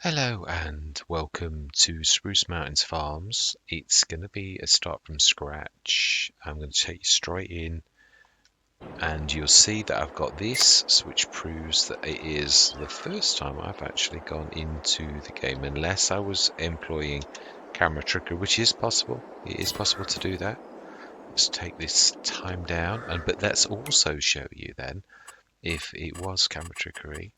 Hello and welcome to Spruce Mountains Farms. It's going to be a start from scratch. I'm going to take you straight in and you'll see that I've got this, which proves that it is the first time I've actually gone into the game, unless I was employing camera trickery, which is possible. It is possible to do that. Let's take this time down, but let's also show you then, if it was camera trickery,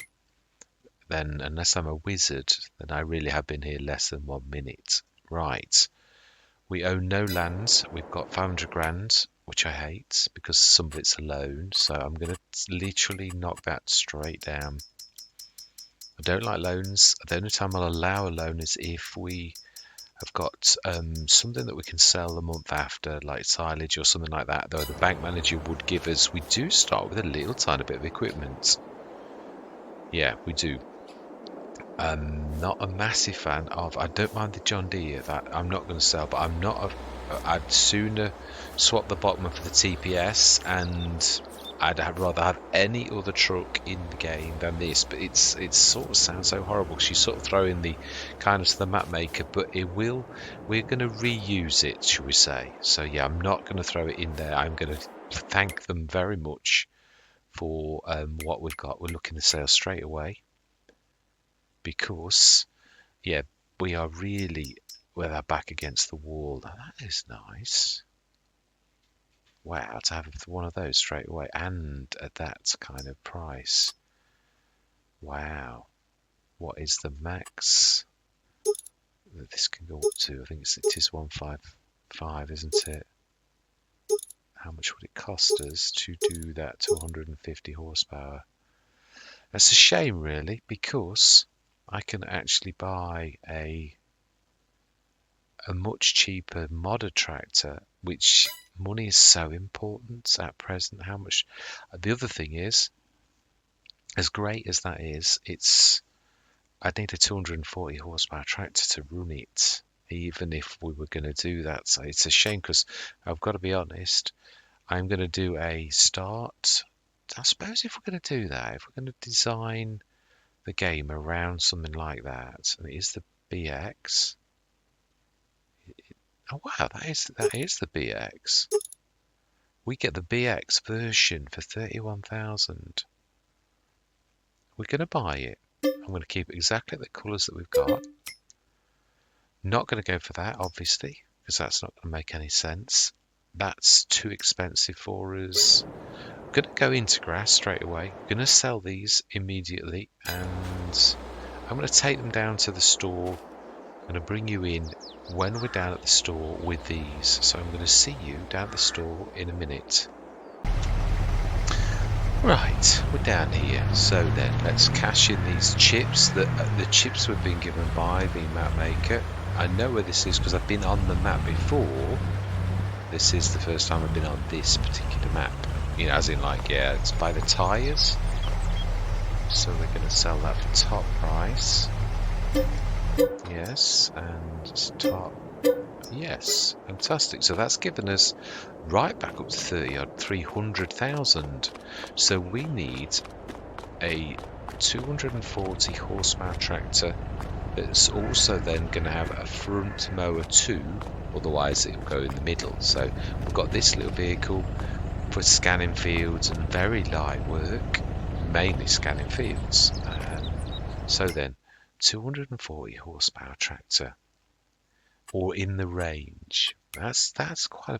then unless I'm a wizard, then I really have been here less than 1 minute. Right. We own no land. We've got 500 grand, which I hate because some of it's a loan. So I'm going to literally knock that straight down. I don't like loans. The only time I'll allow a loan is if we have got something that we can sell the month after, like silage or something like that, though the bank manager would give us. We do start with a little tiny bit of equipment. Yeah, we do. I'm not a massive fan of. I don't mind the John Deere that I'm not going to sell, but I'm not. I'd sooner swap the Bachmann for the TPS, and rather have any other truck in the game than this. But it sort of sounds so horrible because you sort of throw in the kindness of the map maker, but it will. We're going to reuse it, shall we say? So yeah, I'm not going to throw it in there. I'm going to thank them very much for what we've got. We're looking to sell straight away. Because, yeah, we are really with our back against the wall. Now, that is nice. Wow, to have one of those straight away and at that kind of price. Wow. What is the max that this can go up to? I think it is 155, isn't it? How much would it cost us to do that to 150 horsepower? That's a shame, really, because I can actually buy a much cheaper modder tractor, which money is so important at present. How much? The other thing is, as great as that is, I'd need a 240 horsepower tractor to run it, even if we were going to do that. So it's a shame because I've got to be honest. I'm going to do a start. I suppose if we're going to do that, if we're going to design the game around something like that, and it is the BX. Oh wow, that is the BX. We get the BX version for 31,000. We're going to buy it. I'm going to keep exactly the colours that we've got. Not going to go for that, obviously, because that's not going to make any sense. That's too expensive for us. I'm going to go into grass straight away. I'm going to sell these immediately, and I'm going to take them down to the store. I'm going to bring you in when we're down at the store with these. So I'm going to see you down at the store in a minute. Right, we're down here. So then, let's cash in these chips. The chips we've been given by the map maker. I know where this is because I've been on the map before. This is the first time I've been on this particular map. You know, as in like, yeah, it's by the tyres. So we're going to sell that for top price. Yes, and top. Yes, fantastic. So that's given us right back up to 300,000. So we need a 240 horsepower tractor that's also then going to have a front mower too, otherwise it will go in the middle. So we've got this little vehicle for scanning fields and very light work, mainly scanning fields. So then 240 horsepower tractor, or in the range. That's quite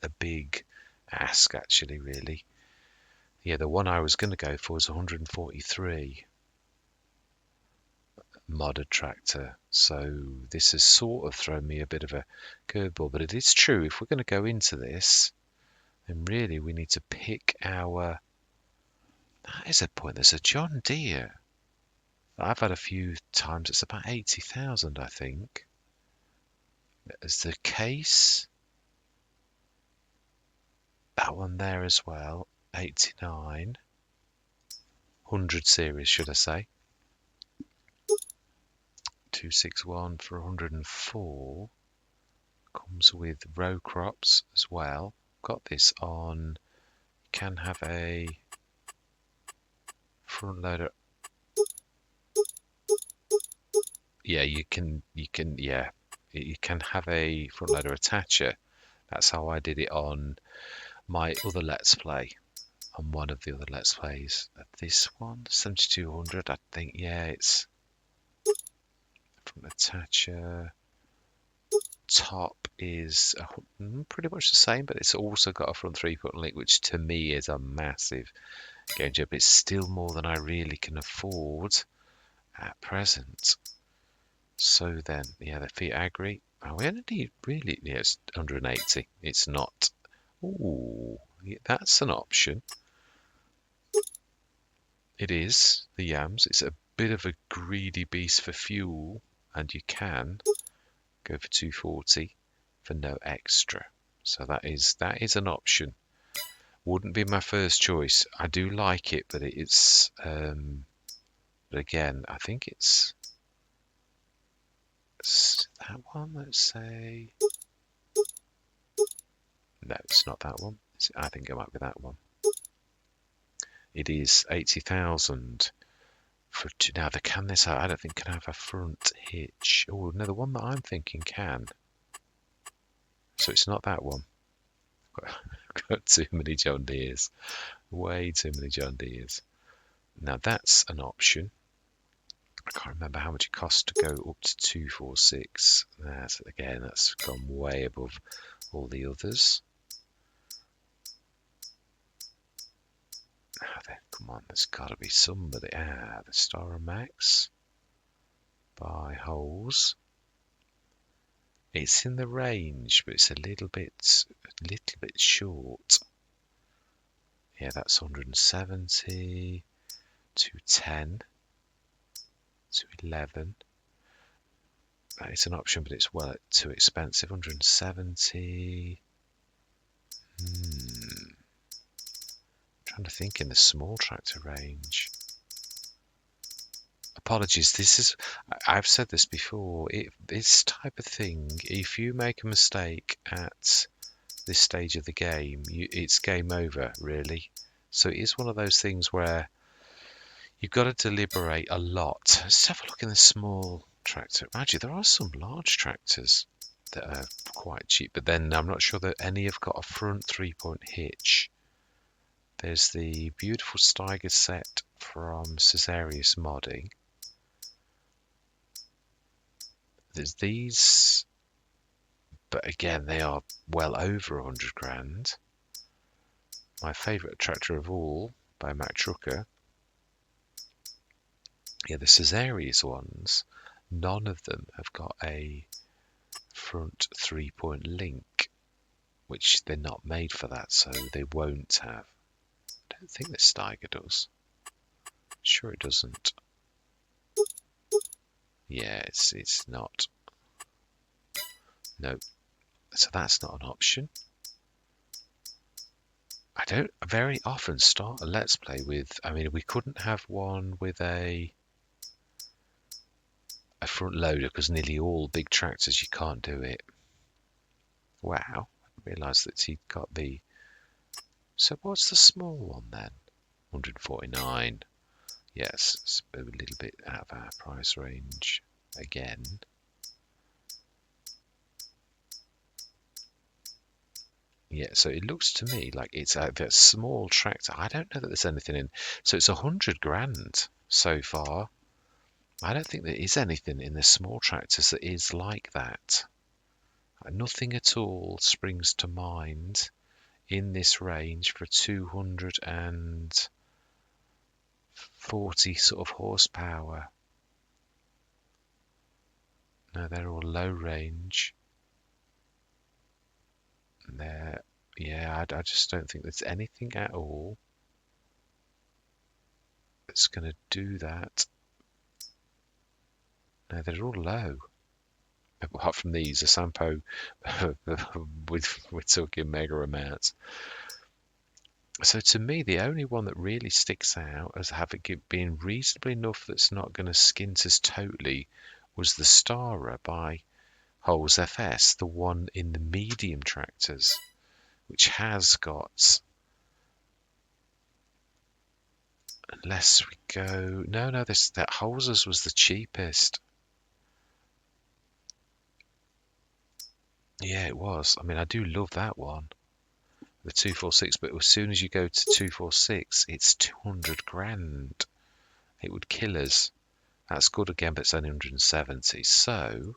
a big ask, actually, really. Yeah, the one I was going to go for was 143 modded tractor. So this has sort of thrown me a bit of a curveball, but it is true. If we're going to go into this, then really we need to pick our. That is a point. There's a John Deere. I've had a few times. It's about 80,000, I think. As the case, that one there as well, 89, 100 series, should I say? 261 for 104. Comes with row crops as well. Got this on. Can have a front loader. yeah, you can have a front loader attacher. That's how I did it on my other Let's Play. On one of the other Let's Plays. This one, 7200, I think, yeah, it's front attacher. Top is pretty much the same, but it's also got a front 3-point link, which to me is a massive game changer. But it's still more than I really can afford at present. So then, yeah, the Fiat Agri. Oh, we only need really, yeah, it's 180. It's not. Ooh, yeah, that's an option. It is the Yams. It's a bit of a greedy beast for fuel, and you can go for 240 for no extra. So that is an option. Wouldn't be my first choice. I do like it, but it's but again, I think it's that one. Let's say no, it's not that one. I think it might be that one. It is 80,000 for two. Now the can this I don't think can have a front hitch. Oh no, the one that I'm thinking can. So it's not that one. Got too many John Deeres. Way too many John Deeres. Now that's an option. I can't remember how much it costs to go up to 246. That's gone way above all the others. Now then, come on, there's got to be somebody. The Star Max by Holes. It's in the range, but it's a little bit short. Yeah, that's 170, 210, 211. That is an option, but it's too expensive. 170. Trying to think in the small tractor range. Apologies, I've said this before, this type of thing, if you make a mistake at this stage of the game, it's game over, really. So it is one of those things where you've got to deliberate a lot. Let's have a look in the small tractor. Actually, there are some large tractors that are quite cheap, but then I'm not sure that any have got a front 3-point hitch. There's the beautiful Steiger set from Caesarius Modding. There's these, but again, they are well over 100 grand. My favourite tractor of all, by Mack Trucker. Yeah, the Caesarius ones, none of them have got a front 3-point link, which they're not made for that, so they won't have. I don't think the Steiger does. Sure it doesn't. Yeah, it's not. No. So that's not an option. I don't very often start a Let's Play with, I mean, we couldn't have one with a front loader because nearly all big tractors you can't do it. Wow, I didn't realise that he'd got the... So what's the small one then? 149. Yes, it's a little bit out of our price range again. Yeah, so it looks to me like it's a small tractor. I don't know that there's anything in. So it's 100 grand so far. I don't think there is anything in the small tractors that is like that. Nothing at all springs to mind in this range for 240 sort of horsepower. No, they're all low range. Yeah, I just don't think there's anything at all that's going to do that. No, they're all low. Apart from these, a Sampo, we're talking mega amounts. So to me, the only one that really sticks out as having been reasonably enough that's not going to skint us totally was the Stara by Holes FS, the one in the medium tractors, which has got, unless we go, no, that Holes's was the cheapest. Yeah, it was. I mean, I do love that one, the 246, but as soon as you go to 246, it's 200 grand. It would kill us. That's good again, but it's only 170. So,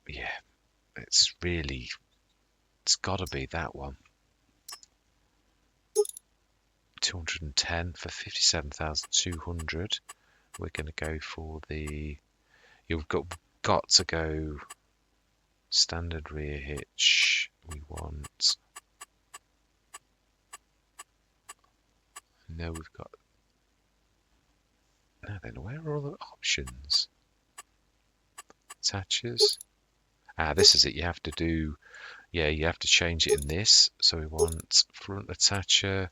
yeah, it's got to be that one. 210 for 57,200. We're going to go for the... You've got to go standard rear hitch. We want... No, we've got... Now then, where are all the options? Attachers. This is it. You have to do... Yeah, you have to change it in this. So we want front attacher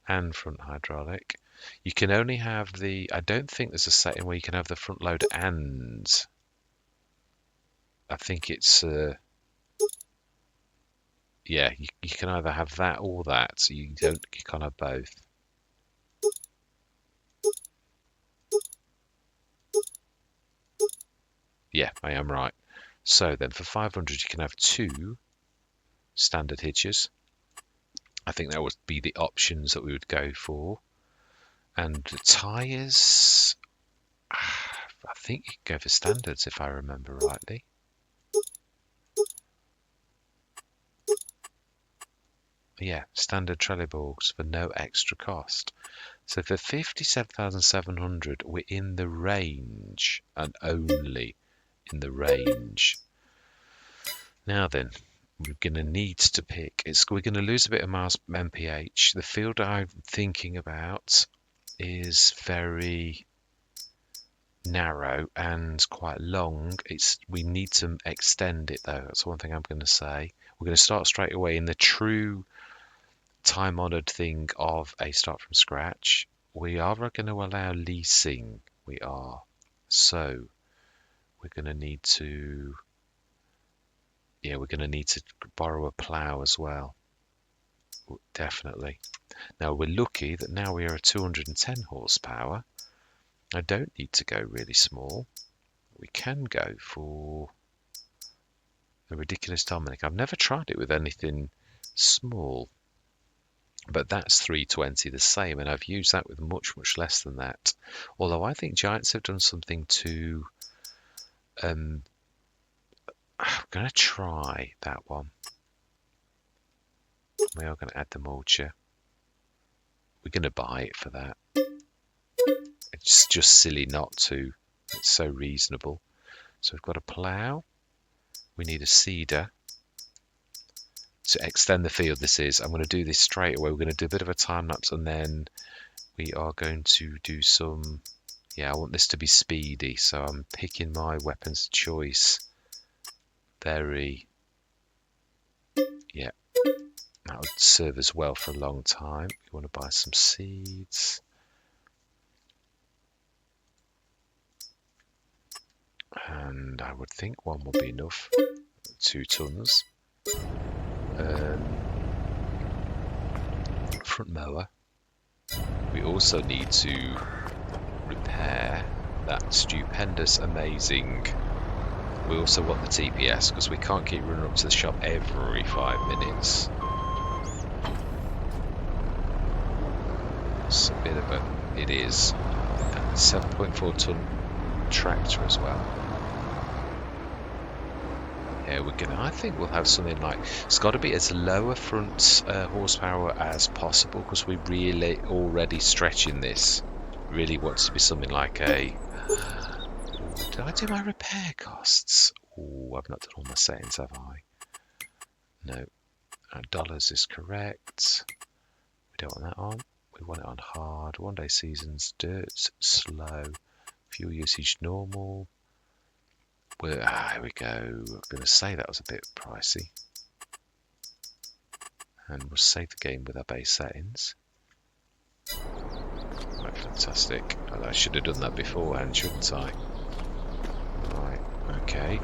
and front hydraulic. You can only have the... I don't think there's a setting where you can have the front loader and... I think it's... yeah, you can either have that or that. So you can't have both. Yeah, I am right. So then for 500 you can have 2 standard hitches. I think that would be the options that we would go for. And the tyres, I think you can go for standards if I remember rightly. Yeah, standard Trelleborgs for no extra cost. So for 57,700 we're in the range, and only in the range. Now then, we're going to need to pick. We're going to lose a bit of mass MPH. The field I'm thinking about is very narrow and quite long. We need to extend it though. That's one thing I'm going to say. We're going to start straight away in the true time-honoured thing of a start from scratch. We are going to allow leasing. We are. So we're going to need to... Yeah, we're going to need to borrow a plough as well. Definitely. Now we're lucky that now we are at 210 horsepower. I don't need to go really small. We can go for the ridiculous Dominic. I've never tried it with anything small, but that's 320 the same, and I've used that with much less than that. Although I think Giants have done something to... I'm going to try that one. We are going to add the mulcher. We're going to buy it for that. It's just silly not to. It's so reasonable. So we've got a plough. We need a seeder to extend the field. I'm going to do this straight away. We're going to do a bit of a time lapse, and then we are going to do some... Yeah, I want this to be speedy, so I'm picking my weapons of choice very... Yeah, that would serve us well for a long time. We want to buy some seeds. And I would think one will be enough. 2 tons. Front mower. We also need to repair that stupendous, amazing... We also want the TPS because we can't keep running up to the shop every 5 minutes. It's a bit of a... It is. 7.4 ton tractor as well. Yeah, I think we'll have something like... It's got to be as low a front horsepower as possible because we're really already stretching this. Really wants to be something like a... Did I do my repair costs? Oh, I've not done all my settings, have I? No. Dollars is correct. We don't want that on. We want it on hard. 1 day seasons, dirt, slow. Fuel usage, normal. Here we go. I'm going to say that was a bit pricey. And we'll save the game with our base settings. Right, fantastic. I should have done that beforehand, shouldn't I? Right, okay.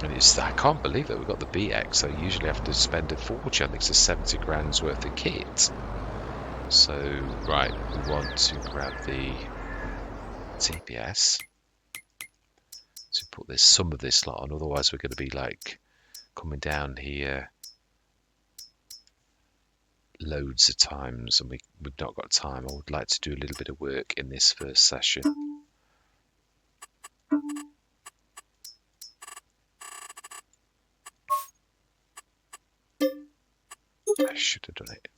And I can't believe that we've got the BX. I usually have to spend a fortune. I think it's 70 grand's worth of kit. So, right, we want to grab the TPS. to put this some of this lot on, otherwise we're going to be like coming down here loads of times and we've not got time. I would like to do a little bit of work in this first session. I should have done it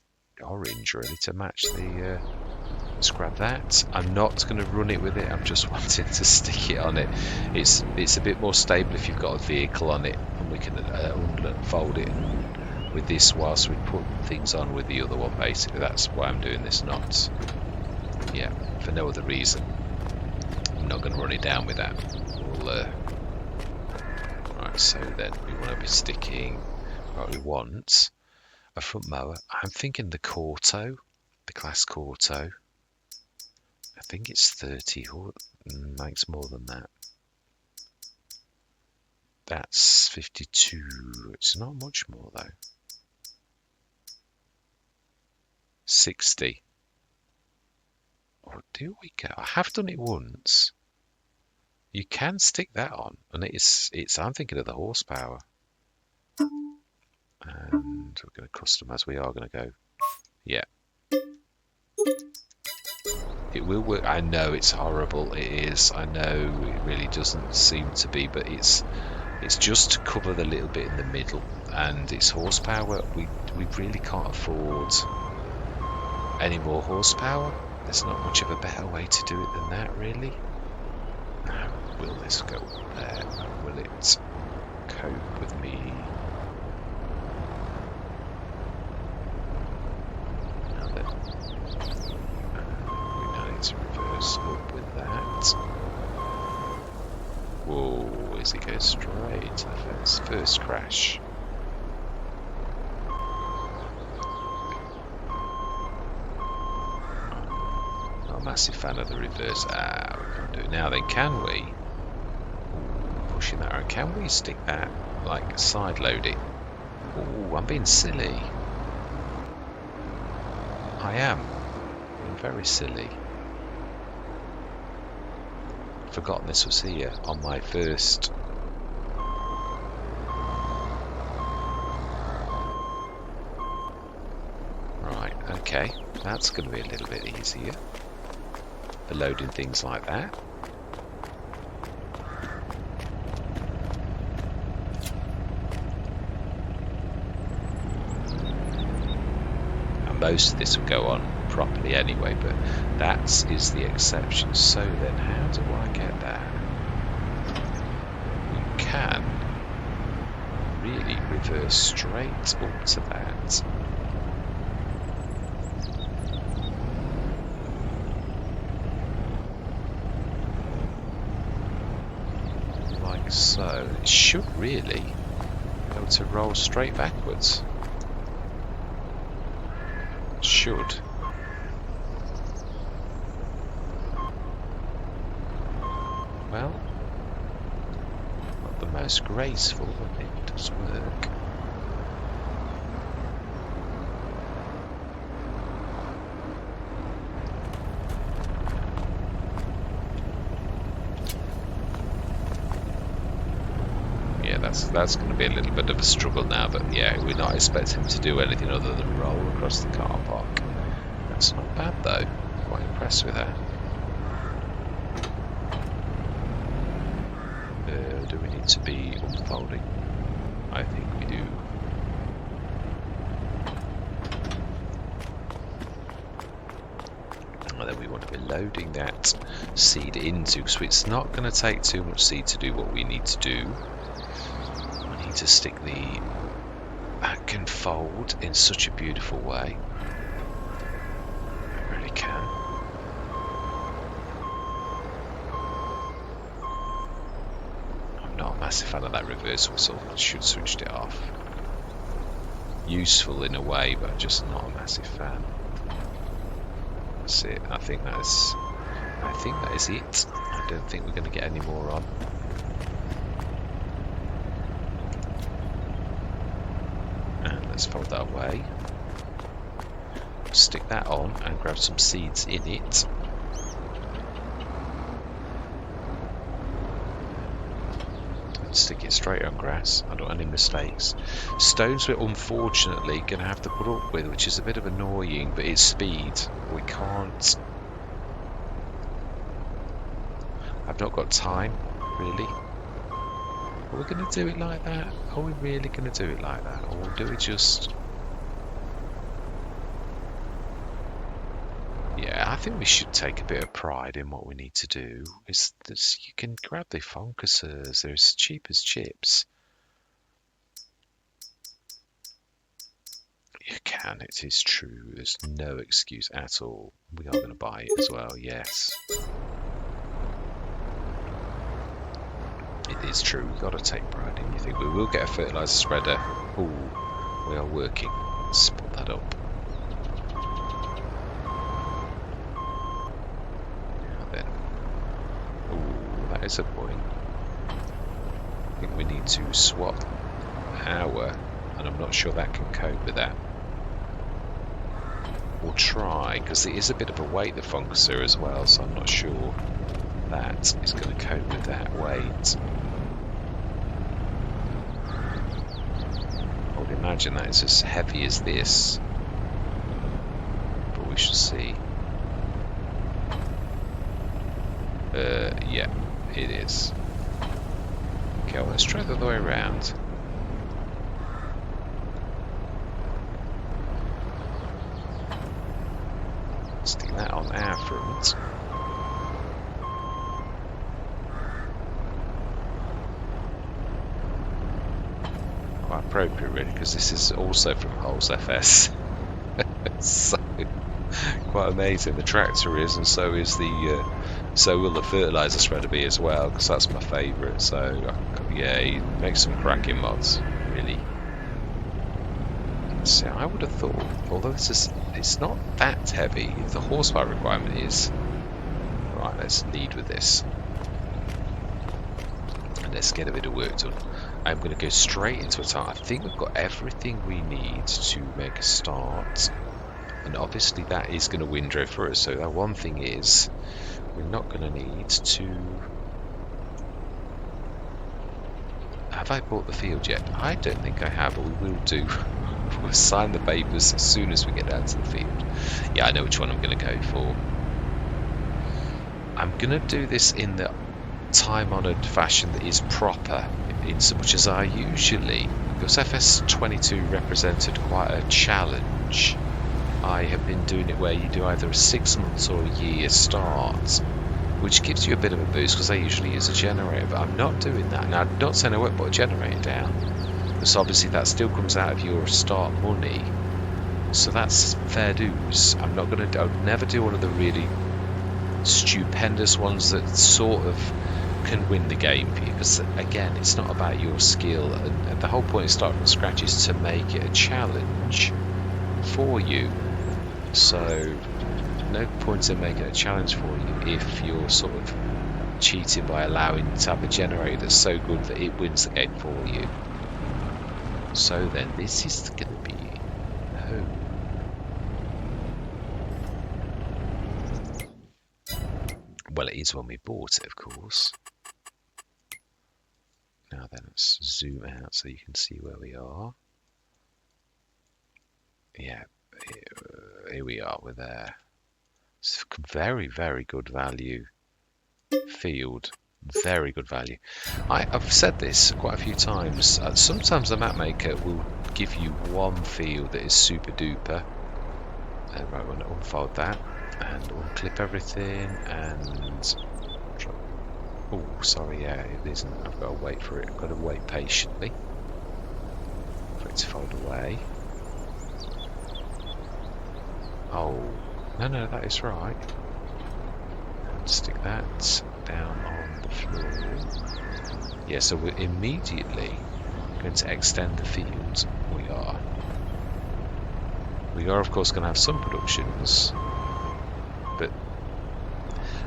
orange really to match the scrap that. I'm not going to run it with it, I'm just wanting to stick it on it. It's a bit more stable if you've got a vehicle on it, and we can unfold it with this whilst we put things on with the other one. Basically that's why I'm doing this, not for no other reason. I'm not going to run it down with that. Right, so then we want to be sticking, right, we want a front mower. I'm thinking the Corto, the Class Corto. I think it's 30, makes more than that. That's 52, it's not much more though. 60. Or do we go? I have done it once. You can stick that on, and it's I'm thinking of the horsepower. And we're going to customize. We are going to go, yeah. It will work. I know it's horrible. It is. I know it really doesn't seem to be, but it's just to cover the little bit in the middle, and it's horsepower. We really can't afford any more horsepower. There's not much of a better way to do it than that, really. Now, will this go there? Will it cope with me? Now then, we now need to reverse up with that. Whoa, as it goes straight to the first crash. Massive fan of the reverse. We can't do it now then, can we? Ooh, pushing that around. Can we stick that, like, side load it? Oh, I'm being silly. I am. I'm very silly. Forgotten this was here on my first. Right, okay. That's going to be a little bit easier. For loading things like that. And most of this will go on properly anyway, but that is the exception. So then how do I get that? We can really reverse straight up to that. So it should really be able to roll straight backwards. Should. Well, not the most graceful, but it does work. That's going to be a little bit of a struggle now, but yeah, we're not expecting him to do anything other than roll across the car park. That's not bad though, quite impressed with that. Do we need to be unfolding? I think we do. And then we want to be loading that seed into, so it's not going to take too much seed to do what we need to do. To stick the back and fold in such a beautiful way. I really can. I'm not a massive fan of that reverse whistle. I should have switched it off. Useful in a way, but just not a massive fan. That's it. I think that is it. I don't think we're going to get any more on. Let's fold that away. Stick that on and grab some seeds in it. stick it straight on grass. I don't want any mistakes. Stones we're unfortunately going to have to put up with, which is a bit of annoying, but it's speed. We can't... I've not got time, really. Are we going to do it like that? Are we really going to do it like that? Or do we just... Yeah, I think we should take a bit of pride in what we need to do. You can grab the Focuses, they're as cheap as chips. You can, it is true. There's no excuse at all. We are going to buy it as well, yes. It is true, we've got to take pride in. You think we will get a fertiliser spreader? Ooh, we are working. Let's put that up. That is a point. I think we need to swap our, and I'm not sure that can cope with that. We'll try, because it is a bit of a weight, the Funkuser as well, so I'm not sure that is going to cope with that weight. I would imagine that it's as heavy as this, but we shall see. Yeah. It is. Okay, well, let's try the other way around. Stick that on our front. Quite appropriate, really, because this is also from Holes FS. So, quite amazing. The tractor is, and so is the. So will the fertiliser spreader be as well, because that's my favourite. So yeah, he makes some cracking mods, really. So I would have thought, although it's not that heavy, the horsepower requirement is. Right, let's lead with this. And let's get a bit of work done. I'm going to go straight into a time. I think we've got everything we need to make a start. And obviously that is going to windrow for us. So that one thing is, we're not going to need to... Have I bought the field yet? I don't think I have, but we will do. We'll sign the papers as soon as we get down to the field. Yeah, I know which one I'm going to go for. I'm going to do this in the time-honoured fashion that is proper, in so much as I usually... Because FS22 represented quite a challenge. I have been doing it where you do either a 6 months or a year start, which gives you a bit of a boost because I usually use a generator, but I'm not doing that. Now, I'm not saying I won't put a generator down, because obviously that still comes out of your start money, so that's fair dues. I'm not going to, I'll never do one of the really stupendous ones that sort of can win the game for you, because again, it's not about your skill, and the whole point of starting from scratch is to make it a challenge for you. So no point in making a challenge for you if you're sort of cheating by allowing to have a generator that's so good that it wins the game for you. So then this is going to be home. Well, it is when we bought it, of course. Now then, let's zoom out so you can see where we are. Yeah, here we are, we're there. It's very, very good value field. Very good value. I've said this quite a few times. Sometimes the map maker will give you one field that is super duper. Right, I'm going to unfold that and unclip everything and... Oh, sorry, yeah, it isn't. I've got to wait for it. I've got to wait patiently for it to fold away. Oh, no, that is right. And stick that down on the floor. Yeah, so we're immediately going to extend the field. We are of course going to have some productions, but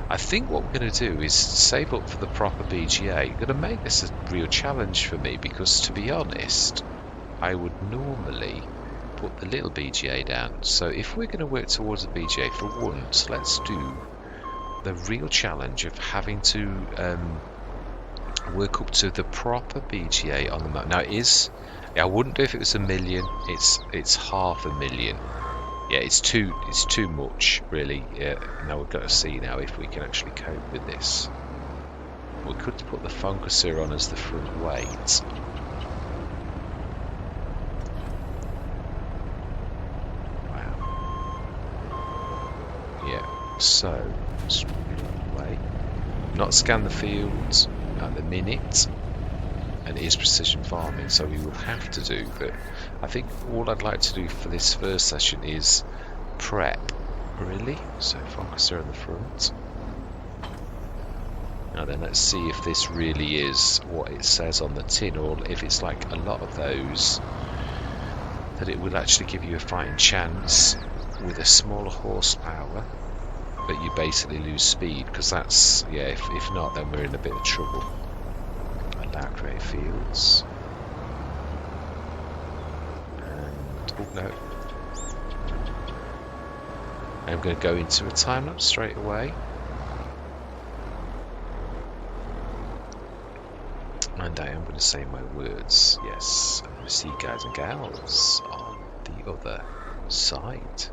I think what we're going to do is save up for the proper BGA. You're going to make this a real challenge for me, because to be honest, I would normally put the little BGA down. So if we're going to work towards a BGA for once, let's do the real challenge of having to work up to the proper BGA on the map. Now it is, I wouldn't do if it was 1 million. It's 500,000. Yeah, it's too much really. Yeah, now we've got to see now if we can actually cope with this. We could put the Focuser on as the front weight. Wow. Yeah. So away. Not scan the fields at the minute. And it is precision farming, so we will have to do, but I think all I'd like to do for this first session is prep, really. So Focuser in the front. Now then, let's see if this really is what it says on the tin, or if it's like a lot of those, that it will actually give you a fighting chance with a smaller horsepower, but you basically lose speed, because that's, yeah, if not, then we're in a bit of trouble. Allow create fields. And, oh no. I'm going to go into a time lapse straight away. And I am going to say my words. Yes, I'm going to see you guys and gals on the other side.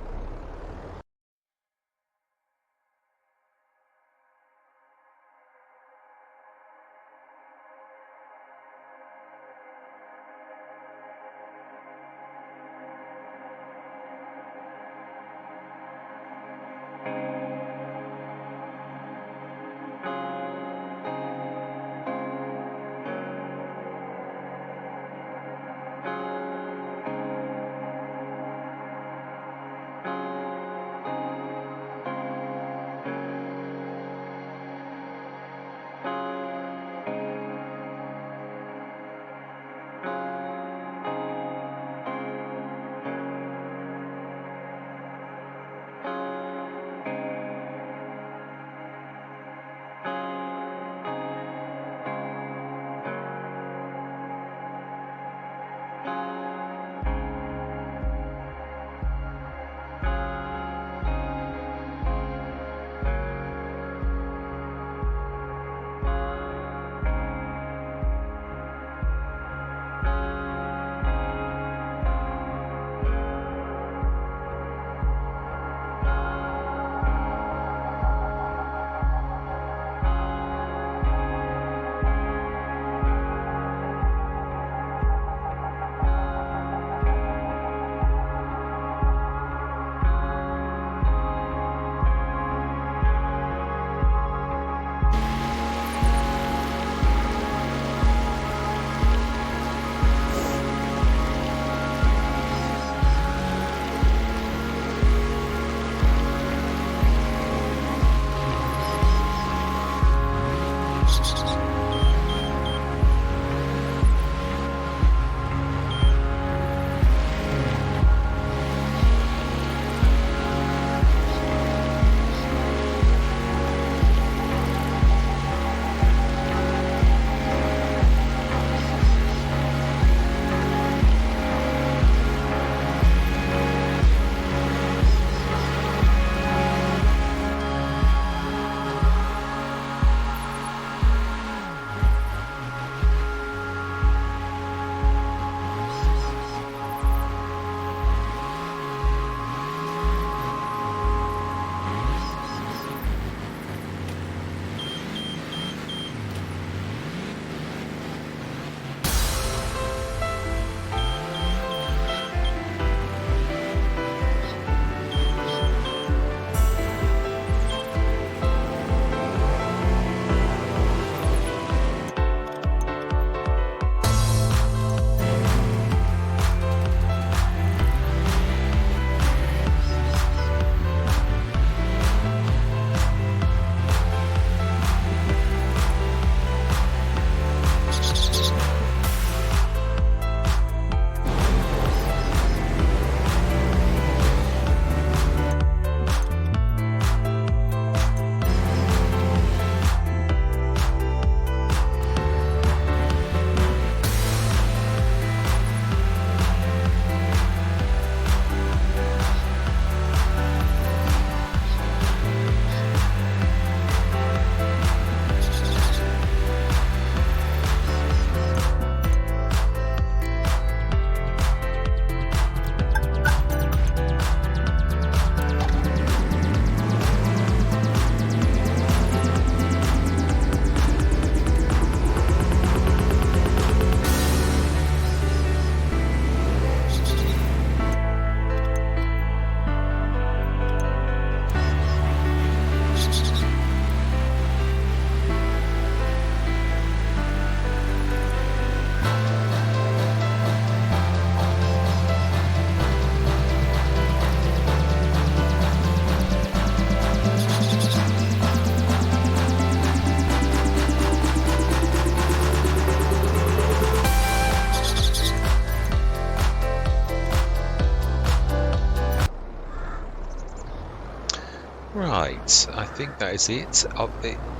think that is it.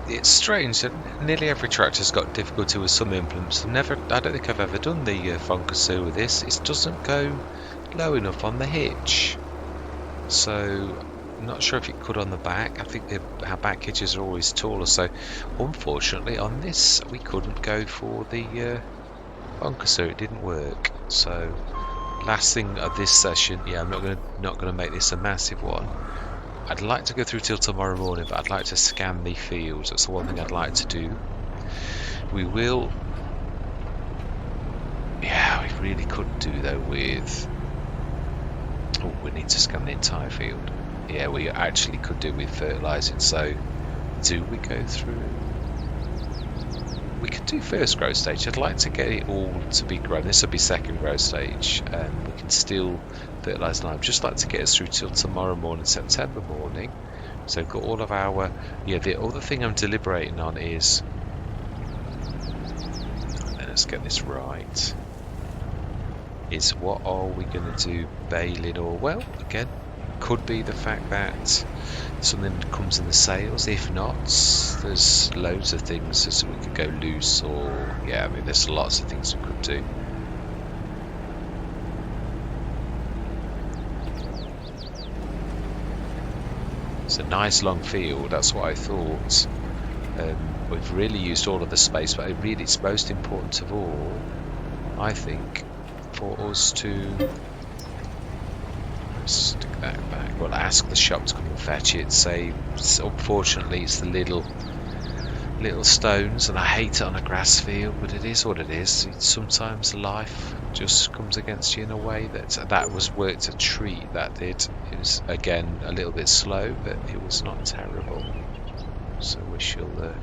It's strange that nearly every tractor's got difficulty with some implements. I don't think I've ever done the Funkasu with this. It doesn't go low enough on the hitch. So I'm not sure if it could on the back. I think our back hitches are always taller. So unfortunately on this we couldn't go for the Funkasu. It didn't work. So last thing of this session, yeah, I'm not gonna make this a massive one. I'd like to go through till tomorrow morning, but I'd like to scan the fields. That's the one thing I'd like to do. We will... Yeah, we really could do though with... Oh, we need to scan the entire field. Yeah, we actually could do with fertilising. So, do we go through... We could do first growth stage. I'd like to get it all to be grown. This will be second growth stage. We can still fertilise now. I'd just like to get us through till tomorrow morning, September morning. So we've got all of our... Yeah, the other thing I'm deliberating on is... Let's get this right. Is what are we going to do baling or... Well, again, could be the fact that something comes in the sales. If not, there's loads of things so we could go loose or... Yeah, I mean, there's lots of things we could do. It's a nice long field, that's what I thought. We've really used all of the space, but really it's most important of all, I think, for us to stick that back. Well, ask the shop to come and fetch it. Say, unfortunately, it's the little stones, and I hate it on a grass field, but it is what it is. Sometimes life just comes against you in a way that was worked a treat. That did. It was again a little bit slow, but it was not terrible. So we shall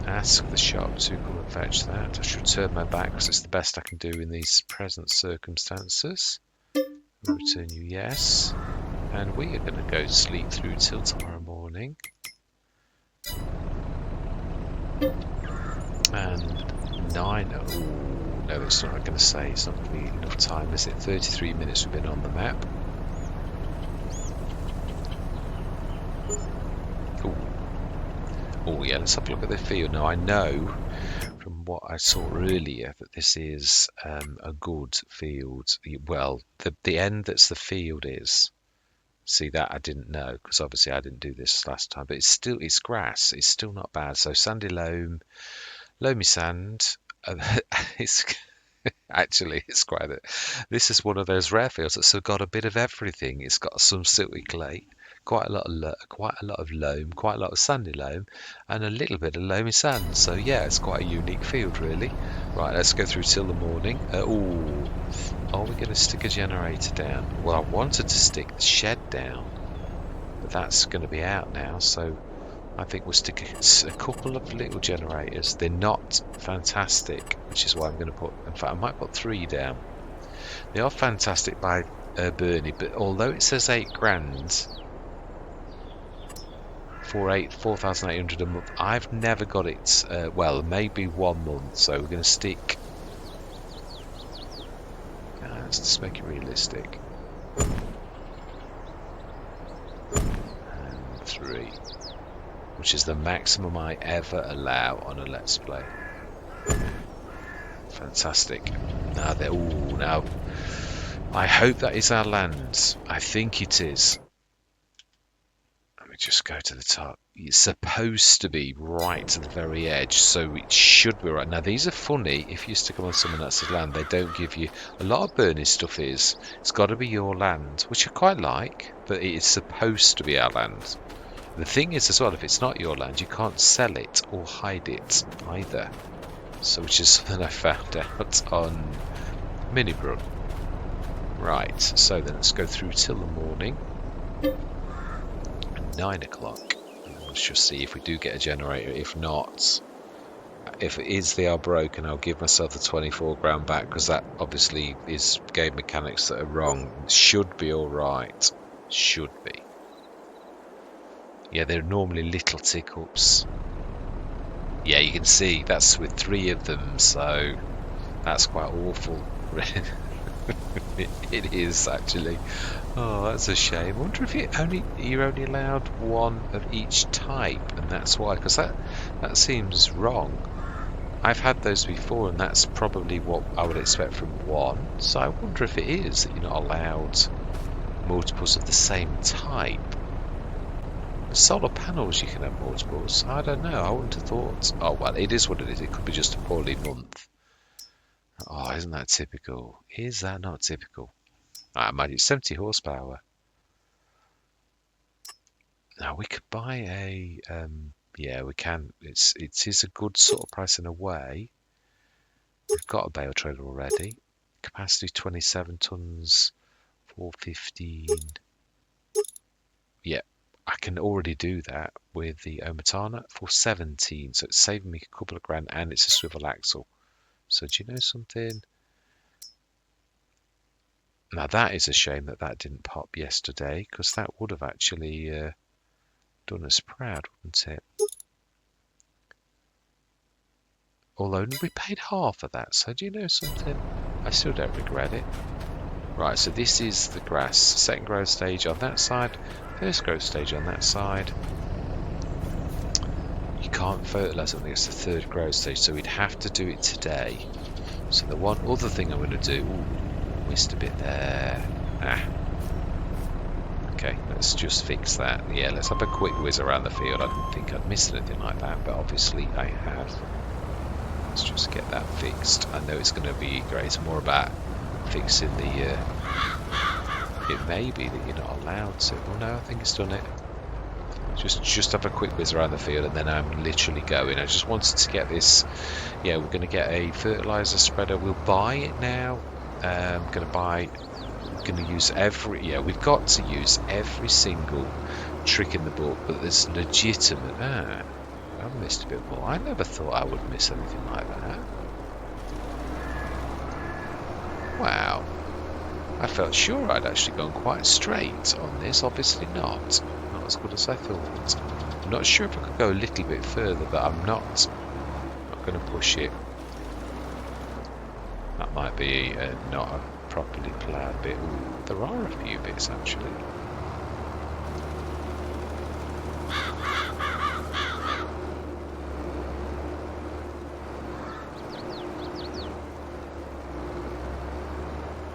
ask the shop to come and fetch that. I should turn my back because it's the best I can do in these present circumstances. Return you yes, and we are going to go sleep through till tomorrow morning. And 9, oh no, that's not what I'm going to say. It's not going to be enough time, is it? 33 minutes we've been on the map. Oh yeah, let's have a look at the field. Now I know from what I saw earlier that this is a good field. Well, the end that's the field is. See, that I didn't know because obviously I didn't do this last time. But it's grass. It's still not bad. So sandy loam, loamy sand. It's actually it's quite. This is one of those rare fields that's got a bit of everything. It's got some silty clay. Quite a lot of loam, quite a lot of sandy loam, and a little bit of loamy sand. So yeah, it's quite a unique field, really. Right, let's go through till the morning. Are we going to stick a generator down? Well, I wanted to stick the shed down, but that's going to be out now. So I think we'll stick a couple of little generators. They're not fantastic, which is why I'm going to put. In fact, I might put 3 down. They are fantastic by Bernie, but although it says £8,000. For 4,800 a month. I've never got it. Well, maybe 1 month. So we're going to stick. Let's just make it realistic. And 3, which is the maximum I ever allow on a Let's Play. Fantastic. Now now I hope that is our land. I think it is. Just go to the top. It's supposed to be right to the very edge, so it should be right. Now these are funny. If you stick them on someone else's land, they don't give you a lot of Bernie stuff. It's got to be your land, which I quite like, but it is supposed to be our land. The thing is as well, if it's not your land, you can't sell it or hide it either. So which is something I found out on Minibrun. Right, so then let's go through till the morning. 9 o'clock. Let's just see if we do get a generator. If not, if it is they are broken, I'll give myself the 24 grand back because that obviously is game mechanics that are wrong. Should be all right. Should be. Yeah, they're normally little tick-ups. Yeah, you can see that's with 3 of them, so that's quite awful. It is actually. Oh, that's a shame. I wonder if you're only allowed one of each type, and that's why. Because that seems wrong. I've had those before, and that's probably what I would expect from one. So I wonder if it is that you're not allowed multiples of the same type. The solar panels, you can have multiples. I don't know. I wouldn't have thought. Oh well, it is what it is. It could be just a poorly month. Oh, isn't that typical? Is that not typical? I imagine it's 70 horsepower. Now we could buy a. Yeah, we can. It is a good sort of price in a way. We've got a bale trailer already. Capacity 27 tons, 415. Yeah, I can already do that with the Omatana for 17. So it's saving me a couple of grand, and it's a swivel axle. So do you know something? Now that is a shame that didn't pop yesterday, because that would have actually done us proud, wouldn't it? Although we paid half of that, so do you know something? I still don't regret it. Right, so this is the grass. Second growth stage on that side, first growth stage on that side. You can't fertilise something, it's the third growth stage, so we'd have to do it today. So the one other thing I'm going to do... Ooh, missed a bit there. Okay, let's just fix that. Yeah, let's have a quick whiz around the field. I didn't think I'd missed anything like that, but obviously I have. Let's just get that fixed. I know it's going to be great. It's more about fixing the... It may be that you're not allowed to. Oh no, I think it's done it. Just have a quick whiz around the field and then I'm literally going. I just wanted to get this. Yeah, we're going to get a fertilizer spreader. We'll buy it now. Going to use every. Yeah, we've got to use every single trick in the book, but there's legitimate. I've missed a bit more. I never thought I would miss anything like that. Wow. I felt sure I'd actually gone quite straight on this. Obviously not. Not as good as I thought. I'm not sure if I could go a little bit further, but I'm not going to push it. That might be not a properly ploughed bit. Ooh, there are a few bits actually.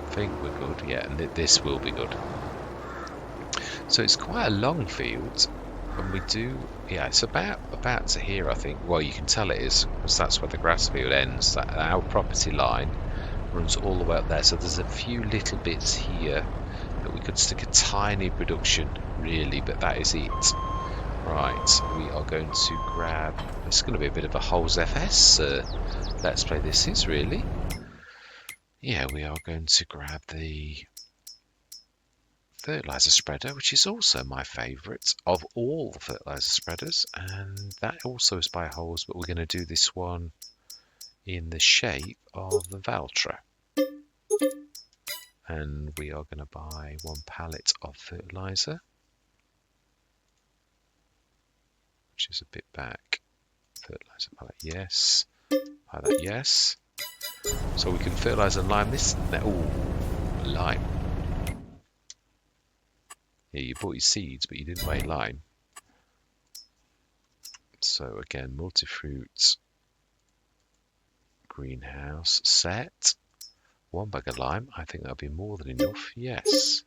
I think we're good, yeah, and this will be good. So it's quite a long field, and we do, yeah, it's about to here, I think. Well, you can tell it is, because that's where the grass field ends. That our property line runs all the way up there, so there's a few little bits here that we could stick a tiny reduction, really, but that is it. Right, we are going to grab, it's going to be a bit of a Holes FS let's play this is, really. Yeah, we are going to grab the fertilizer spreader, which is also my favourite of all the fertilizer spreaders, and that also is by Holes, but we're going to do this one in the shape of the Valtra. And we are going to buy 1 pallet of fertilizer, which is a bit back. Fertilizer pallet, yes. Buy that, yes. So we can fertilize and lime this. Oh, lime. Yeah, you bought your seeds, but you didn't buy lime. So again, multi-fruit greenhouse set. 1 bag of lime. I think that'll be more than enough. Yes.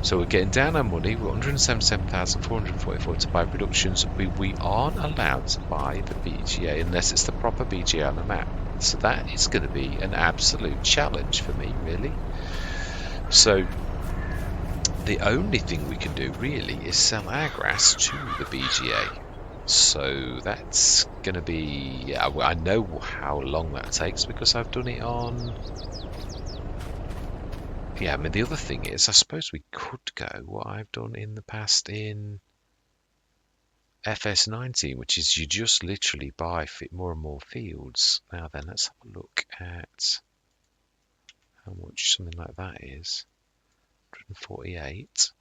So we're getting down our money. We're 177,444 to buy productions. We aren't allowed to buy the BGA unless it's the proper BGA on the map. So that is going to be an absolute challenge for me, really. So the only thing we can do really is sell our grass to the BGA. So that's going to be, yeah, I know how long that takes because I've done it on, yeah, I mean the other thing is I suppose we could go what I've done in the past in FS19, which is you just literally buy more and more fields. Now then, let's have a look at how much something like that is. 148.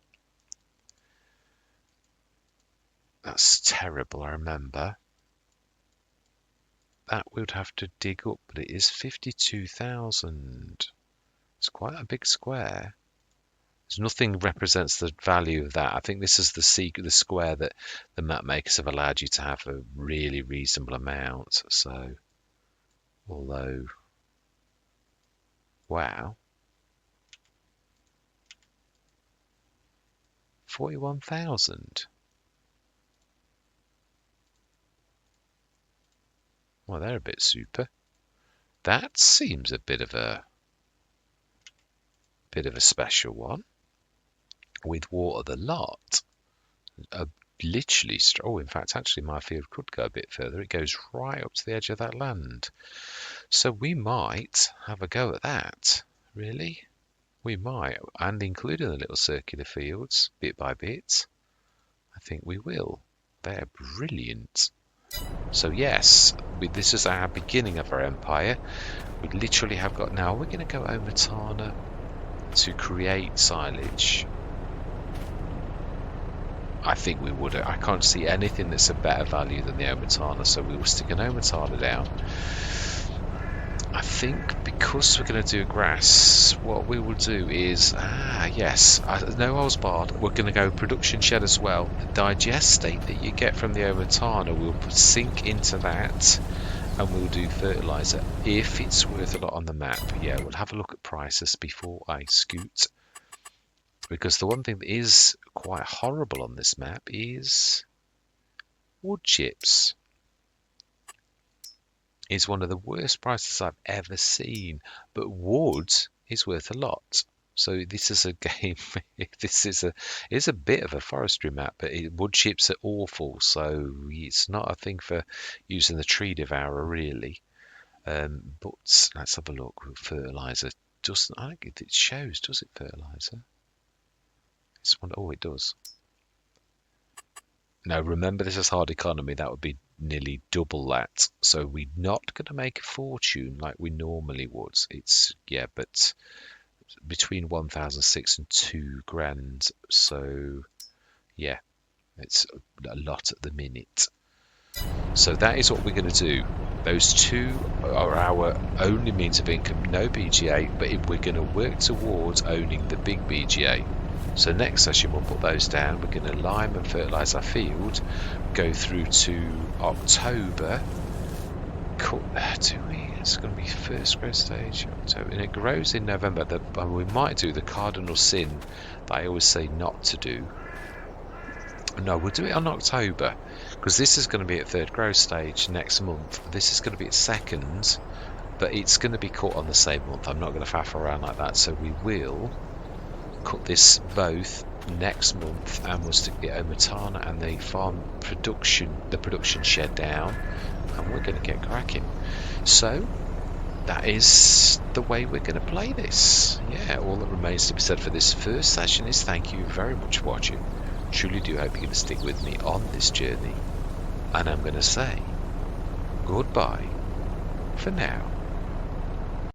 That's terrible, I remember. That we would have to dig up, but it is 52,000. It's quite a big square. There's nothing represents the value of that. I think this is the square that the map makers have allowed you to have a really reasonable amount. So, although, wow, 41,000. Well, they're a bit super. That seems a bit of a special one. With Water the Lot, literally, oh, in fact, actually, my field could go a bit further. It goes right up to the edge of that land. So we might have a go at that. Really? We might. And including the little circular fields, bit by bit. I think we will. They're brilliant. So yes, this is our beginning of our empire. We literally have got... Now, we're going to go Omatana to create silage. I think we would. I can't see anything that's a better value than the Omatana, so we will stick an Omatana down. I think because we're going to do grass, what we will do is, yes, no Osbard. We're going to go production shed as well. The digestate that you get from the Omatana, we'll sink into that, and we'll do fertilizer if it's worth a lot on the map. Yeah, we'll have a look at prices before I scoot. Because the one thing that is quite horrible on this map is wood chips. It's one of the worst prices I've ever seen. But wood is worth a lot. So this is a game. This is a bit of a forestry map, but wood chips are awful. So it's not a thing for using the tree devourer really. But let's have a look. Fertilizer doesn't. I don't think it shows. Does it fertilizer? Oh, it does. Now, remember, this is hard economy. That would be nearly double that. So we're not going to make a fortune like we normally would. It's, yeah, but between 1,006 and 2 grand. So, yeah, it's a lot at the minute. So that is what we're going to do. Those two are our only means of income. No BGA, but we're going to work towards owning the big BGA. So next session we'll put those down. We're going to lime and fertilise our field, go through to October. It's going to be first growth stage, October, and it grows in November. We might do the cardinal sin that I always say not to do. No, we'll do it on October, because this is going to be at third growth stage next month. This is going to be at second, but it's going to be caught on the same month. I'm not going to faff around like that, so we will cut this both next month, and we'll stick the Omatana and the production shed down, and we're going to get cracking. So that is the way we're going to play this. Yeah, all that remains to be said for this first session is thank you very much for watching. Truly do hope you're going to stick with me on this journey, and I'm going to say goodbye for now.